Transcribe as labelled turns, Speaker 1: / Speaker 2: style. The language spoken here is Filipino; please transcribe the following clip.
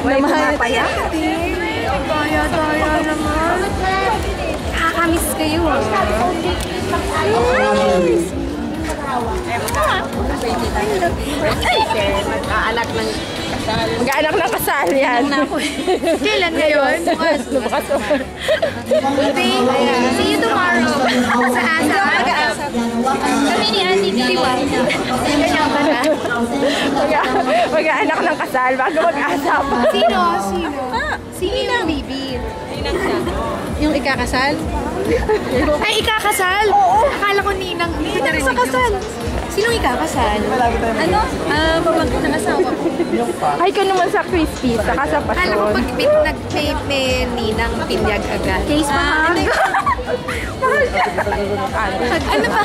Speaker 1: May pumapayati. Daya naman. Kakamiss kayo.
Speaker 2: Mag-aanak ng kasal yan.
Speaker 1: Kailan ngayon?
Speaker 2: Bukas.
Speaker 1: See you tomorrow. Sa ASAP. Kami ni Auntie Diwa.
Speaker 2: Mag-aanak ng kasal bago mag-asap.
Speaker 1: Sino? Sino yung baby? Yung ikakasal? Ay, ikakasal? Oo. Akala ko ninang. Ninang sa kasal. Sinong ikakasal? Ano? Pamangkin ng asawa ko.
Speaker 2: Ay ka naman sa Christy, saka sa Pasyon.
Speaker 1: Akala ko pag may ninang pinyag agad. Case pa. Ano ba?